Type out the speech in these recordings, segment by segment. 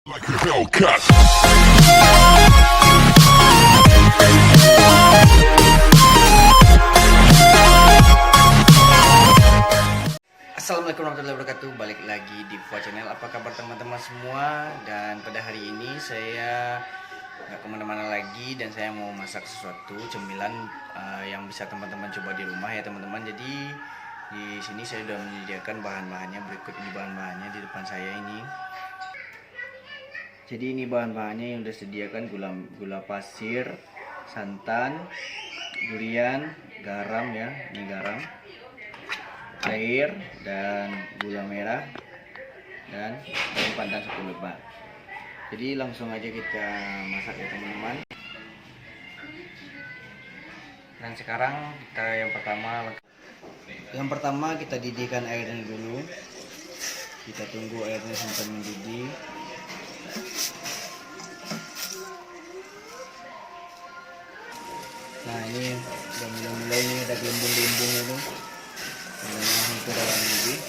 Like a Hellcat. Assalamualaikum warahmatullahi wabarakatuh. Balik lagi di Fuad Channel. Apa kabar teman-teman semua? Dan pada hari ini saya nggak kemana-mana lagi dan saya mau masak sesuatu cemilan yang bisa teman-teman coba di rumah ya teman-teman. Jadi di sini saya sudah menyediakan bahan-bahannya. Berikut ini bahan-bahannya di depan saya ini. Jadi ini bahan-bahannya yang sudah disediakan: gula pasir, santan, durian, garam ya, ini garam, air dan gula merah dan daun pandan 10 lebah. Jadi langsung aja kita masak ya teman-teman. Dan sekarang kita yang pertama kita didihkan airnya dulu. Kita tunggu airnya sampai mendidih. Nah ini udah mulai nih, ada gelembung-gelembungnya tuh. Hampir dalam mendidih.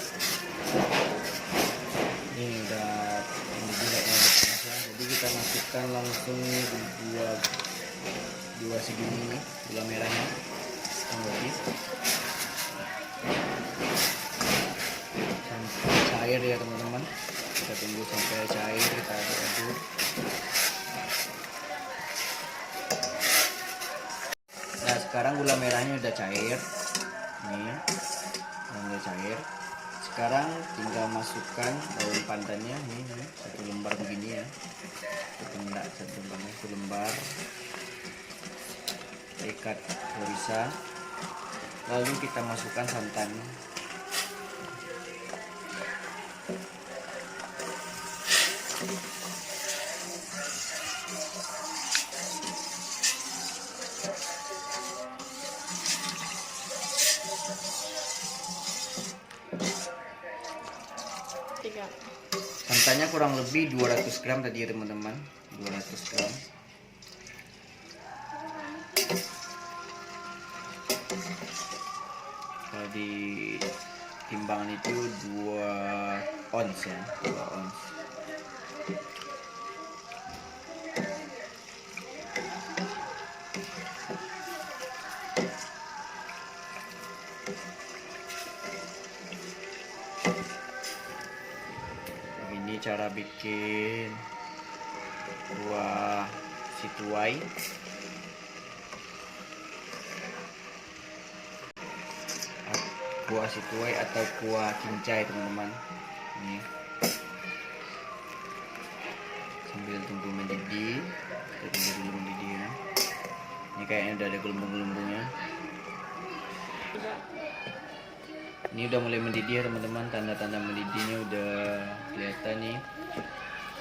Ini udah mendidih kayaknya ya. Jadi kita masukkan langsung dua segini nih gula merahnya sampai cair ya teman-teman. Kita tunggu sampai cair, kita aduk-aduk. Nah sekarang gula merahnya udah cair nih, udah cair. Sekarang tinggal masukkan daun pandannya nih, satu lembar begini ya, satu lembar ikat bisa. Lalu kita masukkan santan. Santannya kurang lebih 200 gram tadi ya teman-teman, 200 gram. Kalau di timbangan itu 2 ons ya, 2 ons. Ini cara bikin kuah situai. Kuah situai atau kuah kincai teman-teman. Ini sambil tunggu mendidih, kita tunggu dulu mendidih ya. Ini kayaknya udah ada gelembung-gelembungnya. Ini udah mulai mendidih ya teman-teman, tanda-tanda mendidihnya udah kelihatan nih.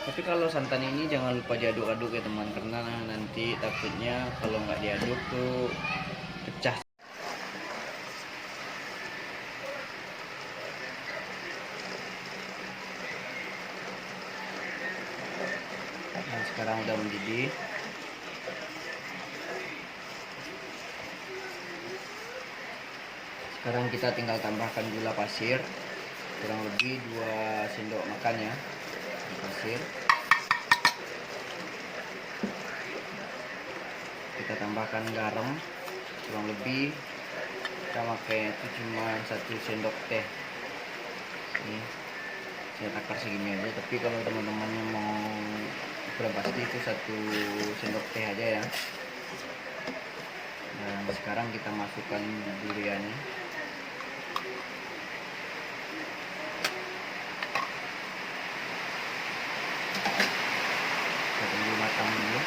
Tapi kalau santan ini jangan lupa diaduk-aduk ya teman, karena nanti takutnya kalau nggak diaduk tuh pecah. Nah sekarang udah mendidih. Sekarang kita tinggal tambahkan gula pasir, kurang lebih 2 sendok makan ya, gula pasir. Kita tambahkan garam, kurang lebih kita pakai itu cuma 1 sendok teh. Ini saya takar segini aja, tapi kalau teman-teman yang mau ukuran pasti itu 1 sendok teh aja ya. Dan sekarang kita masukkan duriannya. Kita tunggu matang dulu.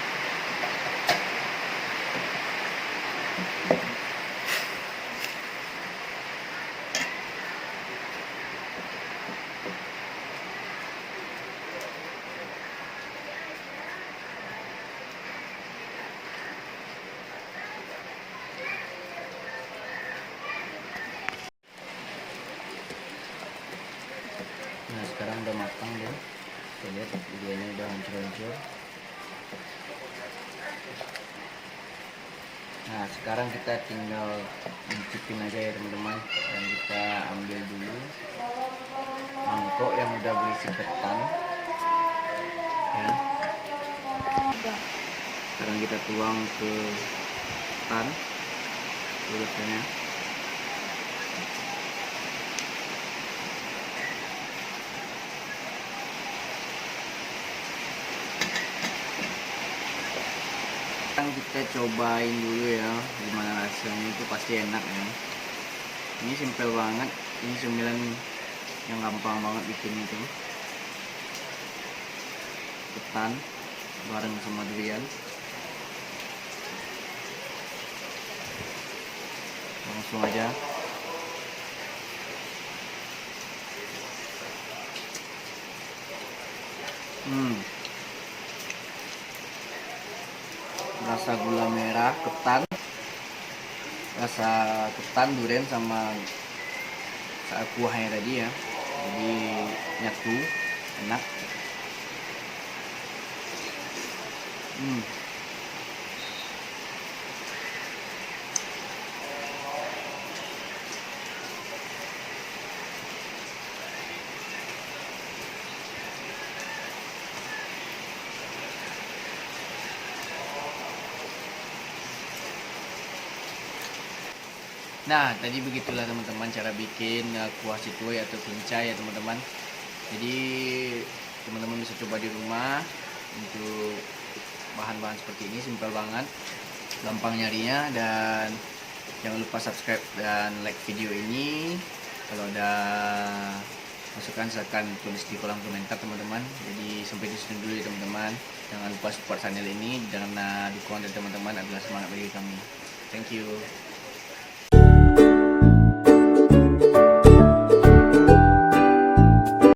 Nah sekarang udah matang deh. Kita lihat duriannya udah hancur-hancur. Nah sekarang kita tinggal mencicipin aja ya teman-teman. Dan kita ambil dulu mangkok yang udah berisi ketan. Dan Sekarang kita tuang ke pan urutannya. Sekarang kita cobain dulu ya, gimana rasanya. Itu pasti enak ya. Ini simpel banget, ini cemilan yang gampang banget bikin itu. Ketan bareng sama durian. Langsung aja. Rasa gula merah, ketan, rasa ketan, durian sama kuahnya tadi ya. Jadi nyatu, enak. Nah, tadi begitulah teman-teman cara bikin kuah situai atau kencai ya teman-teman. Jadi teman-teman bisa coba di rumah untuk bahan-bahan seperti ini, simpel banget, gampang nyarinya. Dan jangan lupa subscribe dan like video ini. Kalau ada masukan silahkan tulis di kolom komentar teman-teman. Jadi sampai di sini dulu ya teman-teman. Jangan lupa support channel ini, karena dukungan dari teman-teman adalah semangat bagi kami. Thank you.